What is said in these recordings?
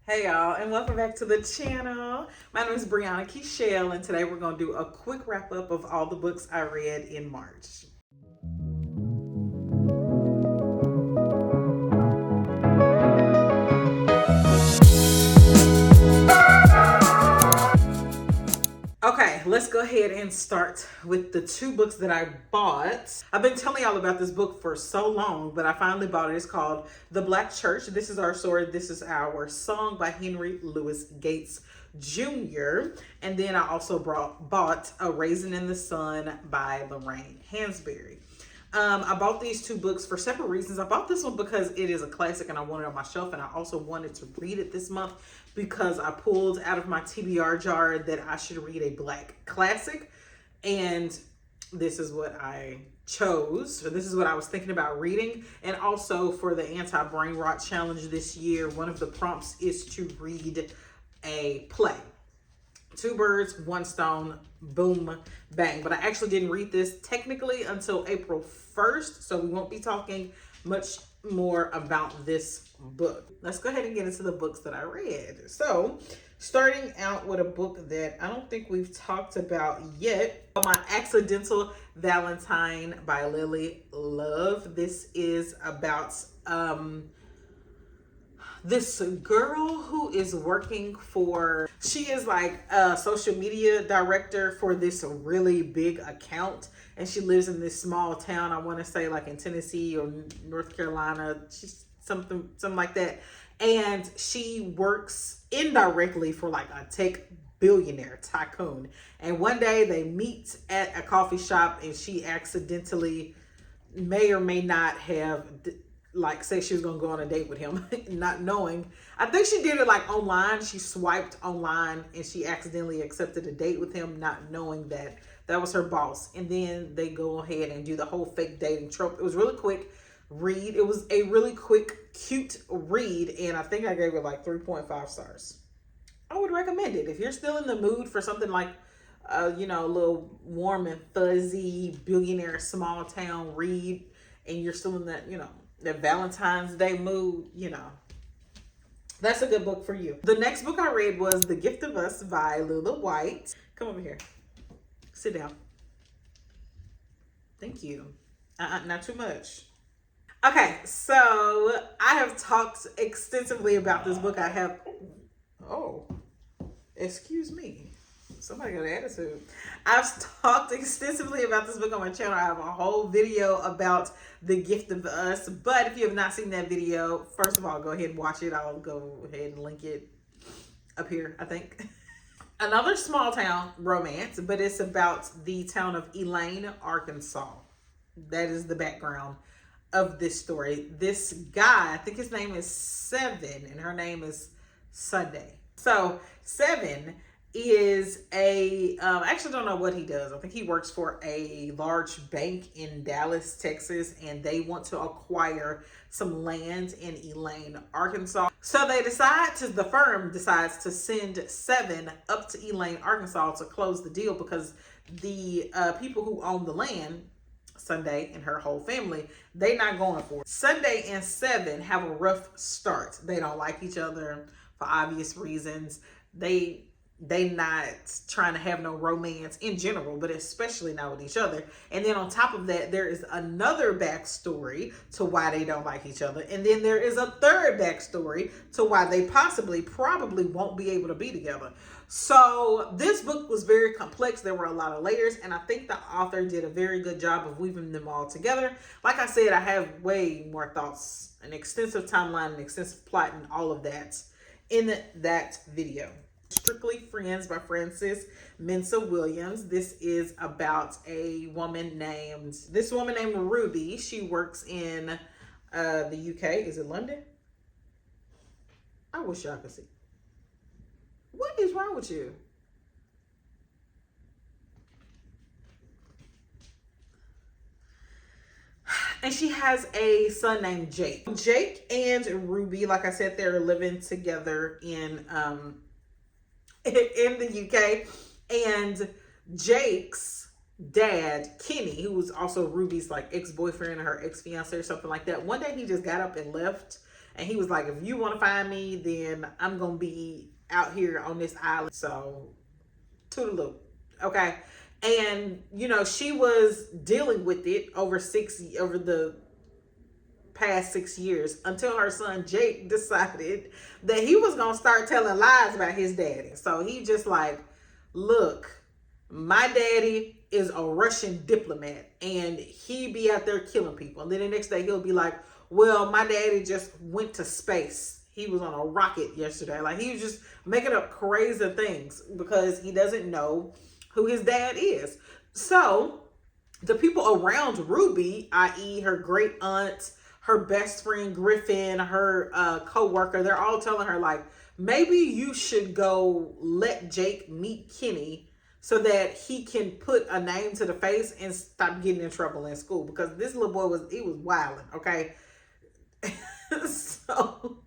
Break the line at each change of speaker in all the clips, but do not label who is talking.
Hey y'all, and welcome back to the channel. My name is Kechelle, and today we're going to do a quick wrap up of all the books I read in March. Okay, let's go ahead and start with the two books that I bought. I've been telling y'all about this book for so long, but I finally bought it. It's called The Black Church. This is Our Story, This is Our Song by Henry Louis Gates Jr. And then I also bought A Raisin in the Sun by Lorraine Hansberry. I bought these two books for separate reasons. I bought this one because it is a classic and I want it on my shelf, and I also wanted to read it this month because I pulled out of my TBR jar that I should read a black classic, and this is what I chose. So this is what I was thinking about reading. And also for the anti-brain rot challenge this year, one of the prompts is to read a play. Two birds, one stone, boom, bang. But I actually didn't read this technically until April 1st, so we won't be talking much more about this book. Let's go ahead and get into the books that I read. So, starting out with a book that I don't think we've talked about yet, my Accidental Valentine by Lily Love. This is about this girl who is working for, she is like a social media director for this really big account, and she lives in this small town, I want to say like in Tennessee or North Carolina, she's something like that. And she works indirectly for like a tech billionaire tycoon. And one day they meet at a coffee shop, and she accidentally may or may not have like say she was gonna go on a date with him, not knowing. I think she did it like online. She swiped online and she accidentally accepted a date with him, not knowing that that was her boss. And then they go ahead and do the whole fake dating trope. It was really quick read. It was a really quick, cute read, and I think I gave it like 3.5 stars. I would recommend it if you're still in the mood for something like a little warm and fuzzy billionaire small town read, and you're still in that, the Valentine's Day mood, that's a good book for you. The next book I read was The Gift of Us by Lila White. Come over here. Sit down. Thank you. Not too much. Okay, so I have talked extensively about this book. Oh, excuse me. Somebody got an attitude. I've talked extensively about this book on my channel. I have a whole video about The Gift of Us. But if you have not seen that video, first of all, go ahead and watch it. I'll go ahead and link it up here, I think. Another small town romance, but it's about the town of Elaine, Arkansas. That is the background of this story. This guy, I think his name is Seven, and her name is Sunday. So Seven is I actually don't know what he does. I think he works for a large bank in Dallas, Texas, and they want to acquire some land in Elaine, Arkansas. So the firm decides to send Seven up to Elaine, Arkansas to close the deal, because the people who own the land, Sunday and her whole family, they not going for it. Sunday and Seven have a rough start. They don't like each other for obvious reasons. They not trying to have no romance in general, but especially not with each other. And then on top of that, there is another backstory to why they don't like each other. And then there is a third backstory to why they probably won't be able to be together. So this book was very complex. There were a lot of layers, and I think the author did a very good job of weaving them all together. Like I said, I have way more thoughts, an extensive timeline, an extensive plot, and all of that in that video. Strictly Friends by Frances Mensah Williams. This is about a woman named Ruby. She works in the UK. Is it London? I wish y'all could see. What is wrong with you? And she has a son named Jake. Jake and Ruby, like I said, they're living together in the UK, and Jake's dad, Kenny, who was also Ruby's like ex-boyfriend or her ex-fiance or something like that, one day he just got up and left, And he was like, if you want to find me, then I'm going to be out here on this island. So, toodaloo. Okay. And, you know, she was dealing with it over the past 6 years until her son Jake decided that he was going to start telling lies about his daddy. So he just like, look, my daddy is a Russian diplomat and he be out there killing people. And then the next day he'll be like, well, my daddy just went to space. He was on a rocket yesterday. Like, he was just making up crazy things because he doesn't know who his dad is. So the people around Ruby, i.e. her great aunt, her best friend Griffin, her co-worker, they're all telling her like, maybe you should go let Jake meet Kenny so that he can put a name to the face and stop getting in trouble in school, because this little boy was wilding, okay? So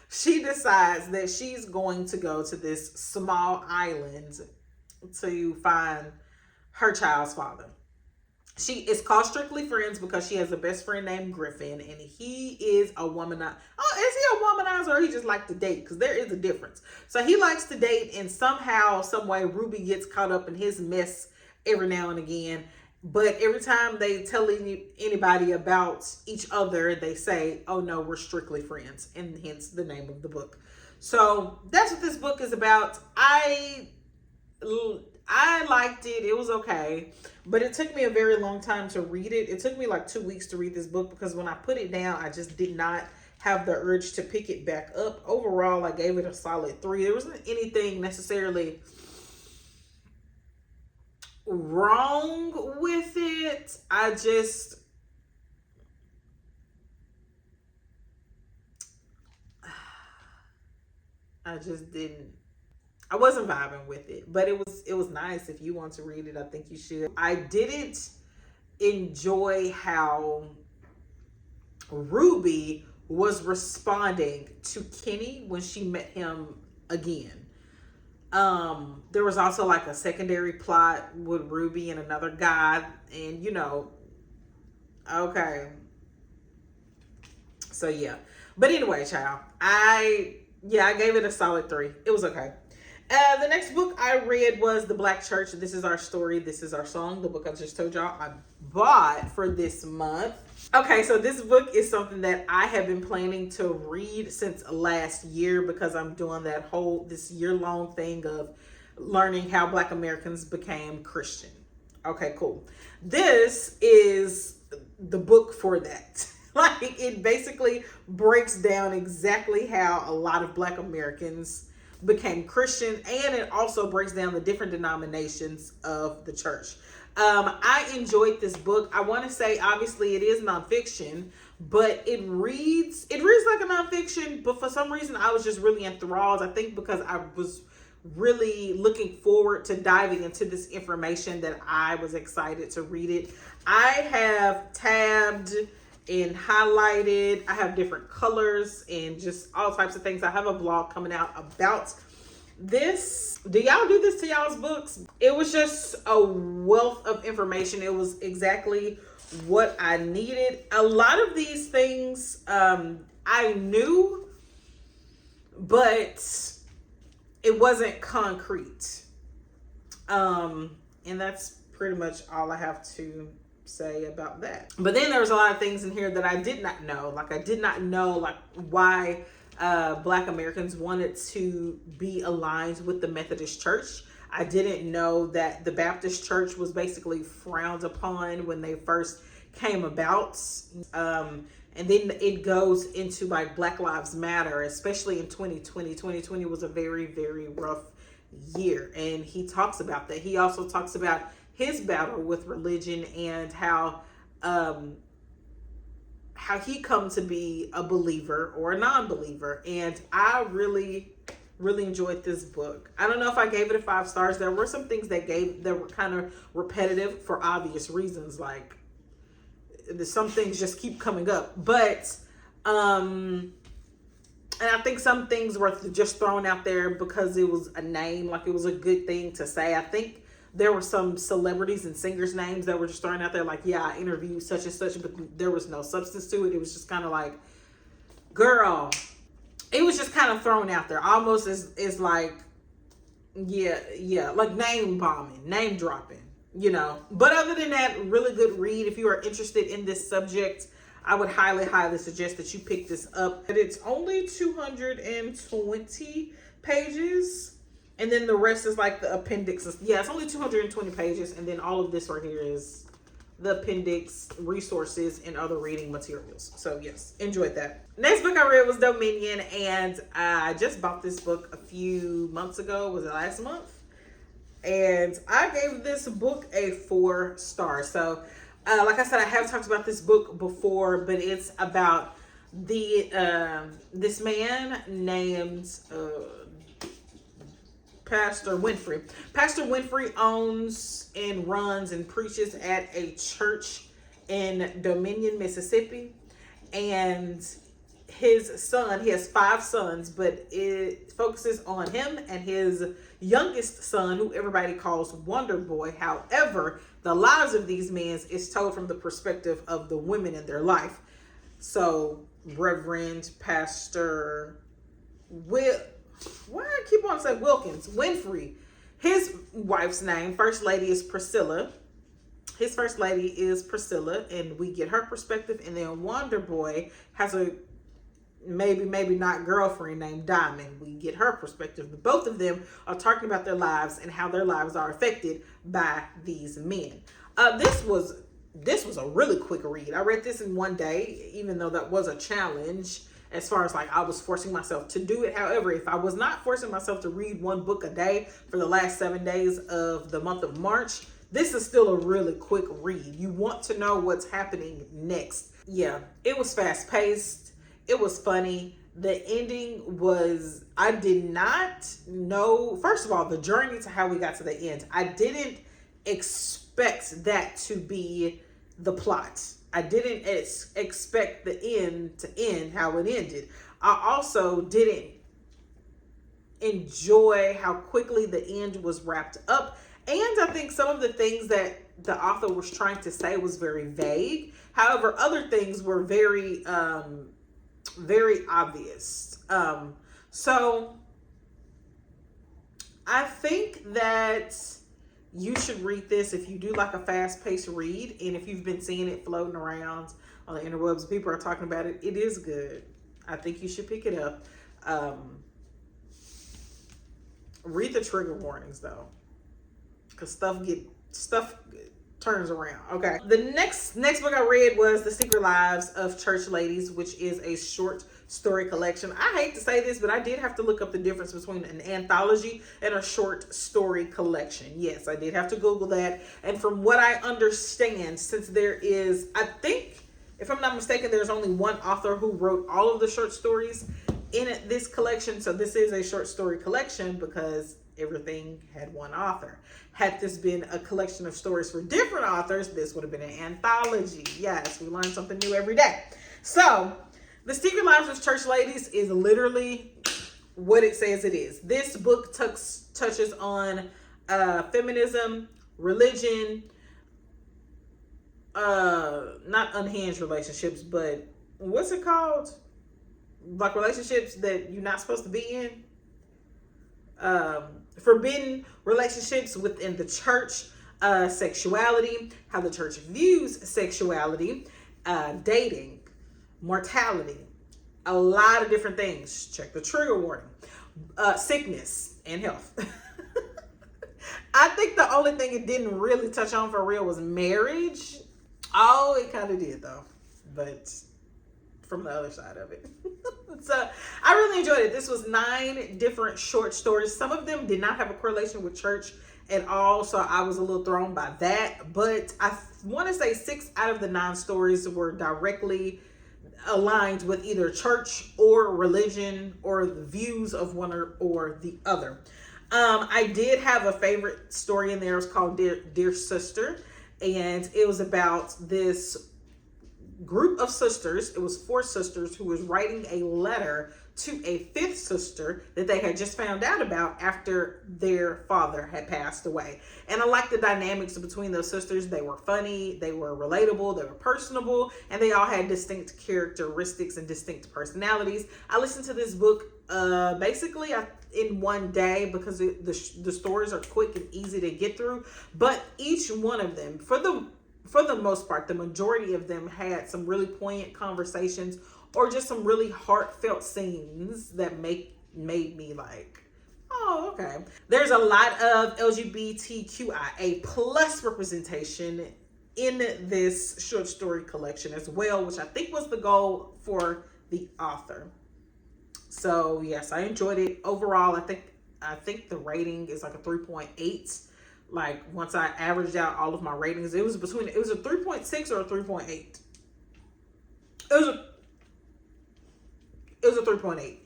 she decides that she's going to go to this small island to find her child's father. She is called Strictly Friends because she has a best friend named Griffin, and he is a womanizer. Oh, is he a womanizer, or he just likes to date? Because there is a difference. So he likes to date, and somehow, some way, Ruby gets caught up in his mess every now and again. But every time they tell anybody about each other, they say, oh no, we're strictly friends, and hence the name of the book. So that's what this book is about. I liked it. It was okay. But it took me a very long time to read it. It took me like 2 weeks to read this book because when I put it down, I just did not have the urge to pick it back up. Overall, I gave it a solid 3. There wasn't anything necessarily wrong with it. I just didn't. I wasn't vibing with it, but it was nice. If you want to read it, I think you should. I didn't enjoy how Ruby was responding to Kenny when she met him again. There was also like a secondary plot with Ruby and another guy, and you know, okay. So yeah. But anyway, child, I gave it a solid 3. It was okay. The next book I read was The Black Church. This Is Our Story, This Is Our Song. The book I just told y'all I bought for this month. Okay, so this book is something that I have been planning to read since last year because I'm doing this year-long thing of learning how Black Americans became Christian. Okay, cool. This is the book for that. Like, it basically breaks down exactly how a lot of Black Americans became Christian, and it also breaks down the different denominations of the church. I enjoyed this book. I want to say, obviously, it is nonfiction, but it reads like a nonfiction, but for some reason, I was just really enthralled. I think because I was really looking forward to diving into this information that I was excited to read it. I have tabbed and highlighted. I have different colors and just all types of things. I have a blog coming out about this. Do y'all do this to y'all's books? It was just a wealth of information. It was exactly what I needed. A lot of these things I knew, but it wasn't concrete. And that's pretty much all I have to say about that. But then there was a lot of things in here that I did not know. Like, I did not know like why Black Americans wanted to be aligned with the Methodist Church. I didn't know that the Baptist Church was basically frowned upon when they first came about. And then it goes into like Black Lives Matter, especially in 2020. 2020 was a very, very rough year. And he talks about that. He also talks about his battle with religion and how he come to be a believer or a non-believer. And I really enjoyed this book. I don't know if I gave it a 5 stars. There were some things that were kind of repetitive for obvious reasons. Like, some things just keep coming up. But and I think some things were just thrown out there because it was a name, like it was a good thing to say. I think there were some celebrities and singers' names that were just thrown out there, like, yeah, I interviewed such and such, but there was no substance to it. It was just kind of like, Girl, it was just kind of thrown out there, almost as like, yeah, like name bombing, name dropping, you know. But other than that, really good read. If you are interested in this subject, I would highly, highly suggest that you pick this up. But it's only 220 pages. And then the rest is like the appendix. Yeah, it's only 220 pages. And then all of this right here is the appendix, resources, and other reading materials. So yes, enjoyed that. Next book I read was Dominion. And I just bought this book a few months ago. Was it last month? And I gave this book a 4 stars. So like I said, I have talked about this book before, but it's about this man named Pastor Winfrey. Pastor Winfrey owns and runs and preaches at a church in Dominion, Mississippi. And his son, he has 5 sons, but it focuses on him and his youngest son, who everybody calls Wonder Boy. However, the lives of these men is told from the perspective of the women in their life. So, Reverend Pastor why I keep on saying Wilkins, Winfrey. His wife's name, First Lady, is Priscilla. His First Lady is Priscilla, and we get her perspective. And then Wonder Boy has a maybe not girlfriend named Diamond. We get her perspective. But both of them are talking about their lives and how their lives are affected by these men. This was a really quick read. I read this in one day, even though that was a challenge as far as like I was forcing myself to do it. However, if I was not forcing myself to read one book a day for the last 7 days of the month of March, this is still a really quick read. You want to know what's happening next. Yeah, it was fast paced. It was funny. The ending was, I did not know, first of all, the journey to how we got to the end. I didn't expect that to be the plot. I didn't expect the end to end how it ended. I also didn't enjoy how quickly the end was wrapped up. And I think some of the things that the author was trying to say was very vague. However, other things were very obvious. So I think that you should read this if you do like a fast-paced read, and if you've been seeing it floating around on the interwebs, people are talking about it. It is good. I think you should pick it up. Read the trigger warnings though, because stuff turns around. Okay. The next book I read was The Secret Lives of Church Ladies, which is a short story collection. I hate to say this, but I did have to look up the difference between an anthology and a short story collection. Yes, I did have to Google that. And from what I understand, since there is, I think, if I'm not mistaken, there's only one author who wrote all of the short stories in this collection. So this is a short story collection because everything had one author. Had this been a collection of stories for different authors, this would have been an anthology. Yes, we learn something new every day. So, The Secret Lives of Church Ladies is literally what it says it is. This book touches on feminism, religion, not unhinged relationships, but what's it called? Like relationships that you're not supposed to be in. Forbidden relationships within the church, sexuality, how the church views sexuality, dating, mortality, a lot of different things. Check the trigger warning. Sickness and health. I think the only thing it didn't really touch on for real was marriage. Oh, it kind of did though, but from the other side of it. So I really enjoyed it. This was 9 different short stories. Some of them did not have a correlation with church at all, so I was a little thrown by that. But I want to say 6 out of the 9 stories were directly aligned with either church or religion or the views of one or the other. I did have a favorite story in there. It was called Dear Sister, and it was about this group of sisters. It was 4 sisters who was writing a letter to a fifth sister that they had just found out about after their father had passed away. And I like the dynamics between those sisters. They were funny, they were relatable, they were personable, and they all had distinct characteristics and distinct personalities. I listened to this book basically in one day because the stories are quick and easy to get through. But each one of them, for the most part, the majority of them had some really poignant conversations or just some really heartfelt scenes that made me like, oh, okay. There's a lot of LGBTQIA plus representation in this short story collection as well, which I think was the goal for the author. So yes, I enjoyed it. Overall, I think the rating is like a 3.8. Like once I averaged out all of my ratings, it was a 3.6 or a 3.8. It was a 3.8.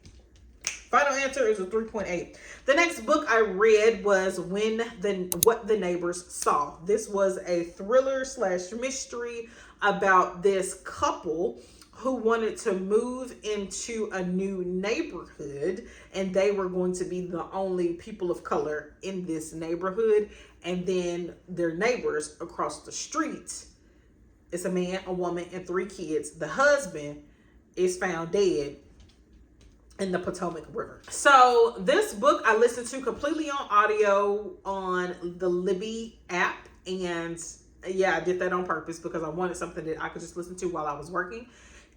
Final answer is a 3.8. The next book I read was What the Neighbors Saw. This was a thriller / mystery about this couple who wanted to move into a new neighborhood, and they were going to be the only people of color in this neighborhood. And then their neighbors across the street, it's a man, a woman, and 3 kids. The husband is found dead in the Potomac River. So this book I listened to completely on audio on the Libby app. And yeah, I did that on purpose because I wanted something that I could just listen to while I was working.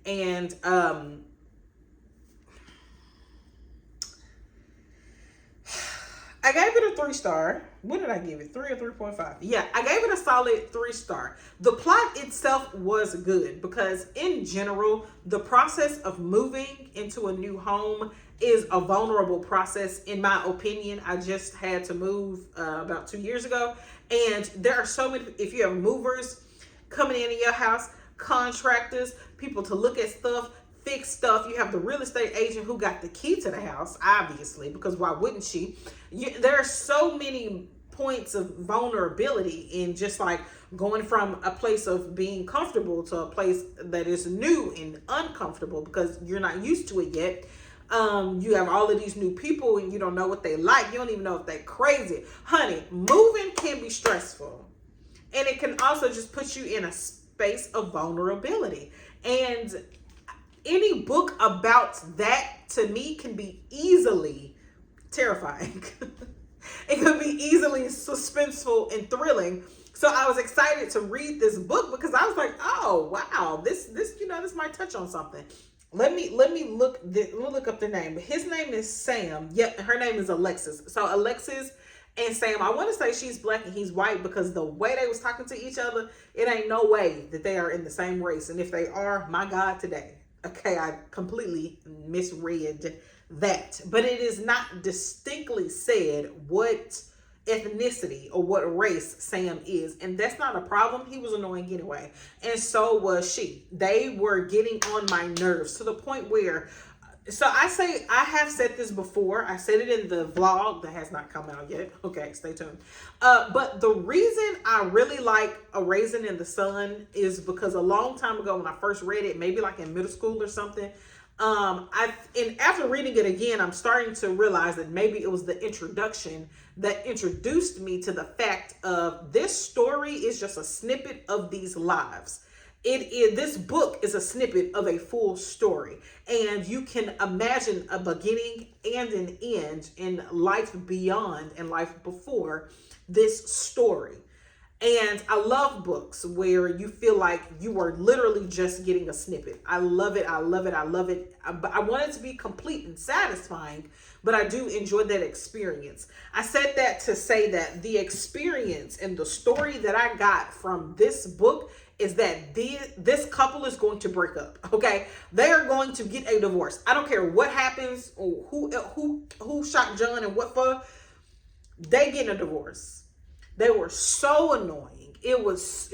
And I gave it a 3-star. What did I give it? 3 or 3.5? Yeah, I gave it a solid 3-star. The plot itself was good because in general, the process of moving into a new home is a vulnerable process, in my opinion. I just had to move about 2 years ago. And there are so many, if you have movers coming in your house, contractors, people to look at stuff, fix stuff. You have the real estate agent who got the key to the house, obviously, because why wouldn't she? There are so many points of vulnerability in just like going from a place of being comfortable to a place that is new and uncomfortable because you're not used to it yet. You have all of these new people and you don't know what they like. You don't even know if they're crazy. Honey, moving can be stressful. And it can also just put you in a space of vulnerability. And any book about that to me can be easily terrifying. It could be easily suspenseful and thrilling. So I was excited to read this book because I was like, oh wow, this might touch on something. Let me look up the name. His name is Sam. Yep, her name is Alexis. So Alexis and Sam, I want to say she's black and he's white because the way they was talking to each other, it ain't no way that they are in the same race. And if they are, my God, today. Okay, I completely misread that. But it is not distinctly said what ethnicity or what race Sam is. And that's not a problem. He was annoying anyway. And so was she. They were getting on my nerves to the point where, so I have said this before. I said it in the vlog that has not come out yet. Okay, stay tuned. But the reason I really like A Raisin in the Sun is because a long time ago when I first read it, maybe like in middle school or something, and after reading it again, I'm starting to realize that maybe it was the introduction that introduced me to the fact of this story is just a snippet of these lives. This book is a snippet of a full story, and you can imagine a beginning and an end in life beyond and life before this story. And I love books where you feel like you are literally just getting a snippet. I love it. I love it. I love it. I want it to be complete and satisfying, but I do enjoy that experience. I said that to say that the experience and the story that I got from this book is that this couple is going to break up. Okay, they are going to get a divorce. I don't care what happens or who shot John and what for. They get a divorce. They were so annoying.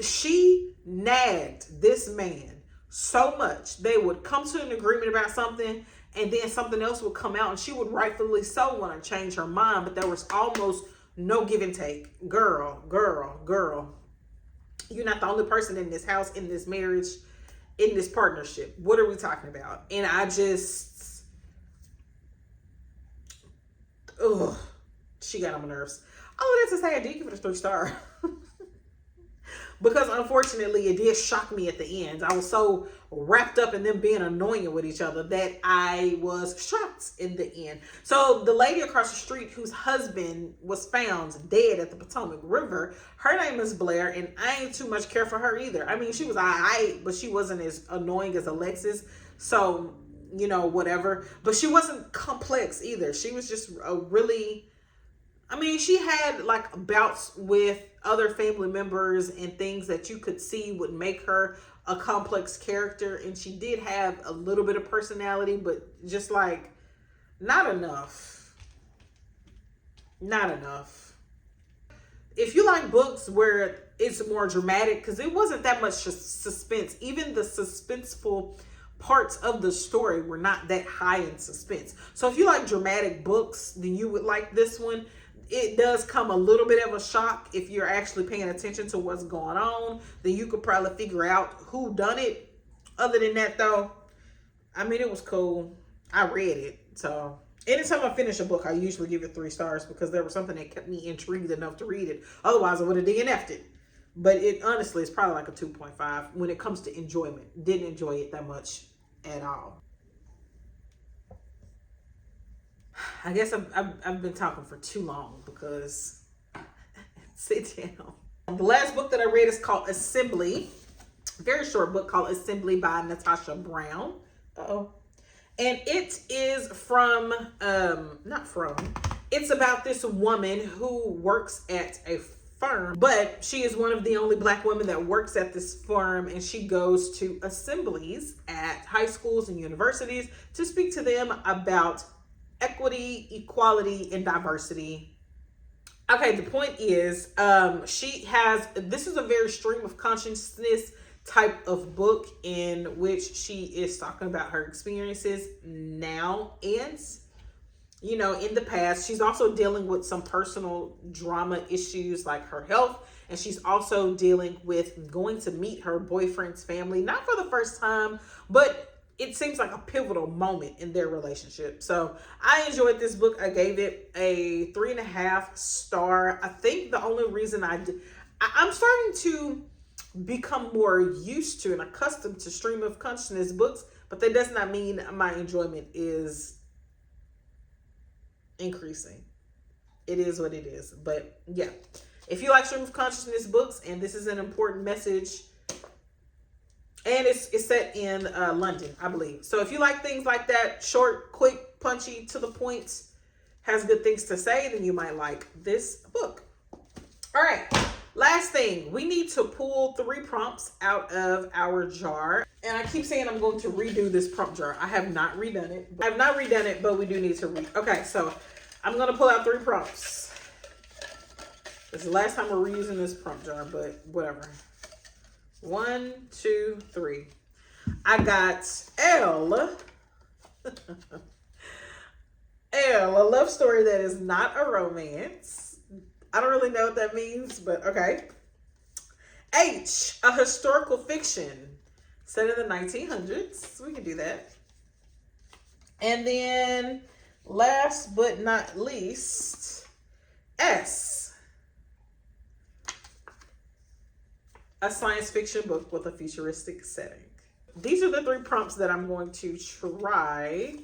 She nagged this man so much. They would come to an agreement about something and then something else would come out and she would rightfully so want to change her mind, but there was almost no give and take. Girl. You're not the only person in this house, in this marriage, in this partnership. What are we talking about? And I just, ugh, she got on my nerves. All of that to say, I did give it a 3 star. Because unfortunately, it did shock me at the end. I was so wrapped up in them being annoying with each other that I was shocked in the end. So the lady across the street whose husband was found dead at the Potomac River, her name is Blair, and I ain't too much care for her either. I mean, she was alright, but she wasn't as annoying as Alexis. So, you know, whatever. But she wasn't complex either. She was just a really... I mean, she had like bouts with other family members and things that you could see would make her a complex character. And she did have a little bit of personality, but just like not enough. Not enough. If you like books where it's more dramatic, because it wasn't that much suspense. Even the suspenseful parts of the story were not that high in suspense. So if you like dramatic books, then you would like this one. It does come a little bit of a shock if you're actually paying attention to what's going on. Then you could probably figure out who done it. Other than that, though, I mean, it was cool. I read it. So anytime I finish a book, I usually give it 3 stars because there was something that kept me intrigued enough to read it. Otherwise, I would have DNF'd it. But it honestly is probably like a 2.5 when it comes to enjoyment. Didn't enjoy it that much at all. I guess I've been talking for too long because sit down. The last book that I read is called Assembly. Very short book called Assembly by Natasha Brown. Uh-oh. And it is from, it's about this woman who works at a firm, but she is one of the only Black women that works at this firm, and she goes to assemblies at high schools and universities to speak to them about equity, equality, and diversity. Okay, the point is, this is a very stream of consciousness type of book in which she is talking about her experiences now and, you know, in the past. She's also dealing with some personal drama issues like her health, and she's also dealing with going to meet her boyfriend's family, not for the first time, but it seems like a pivotal moment in their relationship. So I enjoyed this book. I gave it a 3.5 star. I think the only reason I'm starting to become more used to and accustomed to stream of consciousness books, but that does not mean my enjoyment is increasing. It is what it is. But yeah, if you like stream of consciousness books, and this is an important message, and it's set in London, I believe. So if you like things like that, short, quick, punchy, to the point, has good things to say, then you might like this book. All right, last thing. We need to pull 3 prompts out of our jar. And I keep saying I'm going to redo this prompt jar. I have not redone it. But we do need to Okay, so I'm going to pull out 3 prompts. This is the last time we're reusing this prompt jar, but whatever. 1, 2, 3. I got L. L, a love story that is not a romance. I don't really know what that means, but okay. H, a historical fiction set in the 1900s. We can do that. And then last but not least, S, a science fiction book with a futuristic setting. These are the 3 prompts that I'm going to try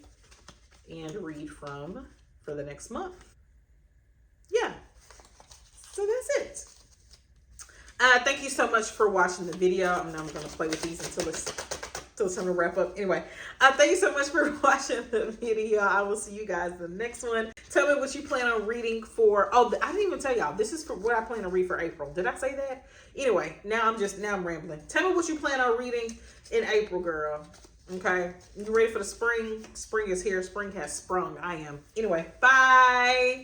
and read from for the next month. Yeah, so that's it. Thank you so much for watching the video. I'm going to play with these until it's time to wrap up. Anyway, thank you so much for watching the video. I will see you guys in the next one. Tell me what you plan on reading for. Oh, I didn't even tell y'all. This is for what I plan to read for April. Did I say that? Anyway, now I'm rambling. Tell me what you plan on reading in April, girl. Okay, you ready for the spring? Spring is here. Spring has sprung. I am. Anyway, bye.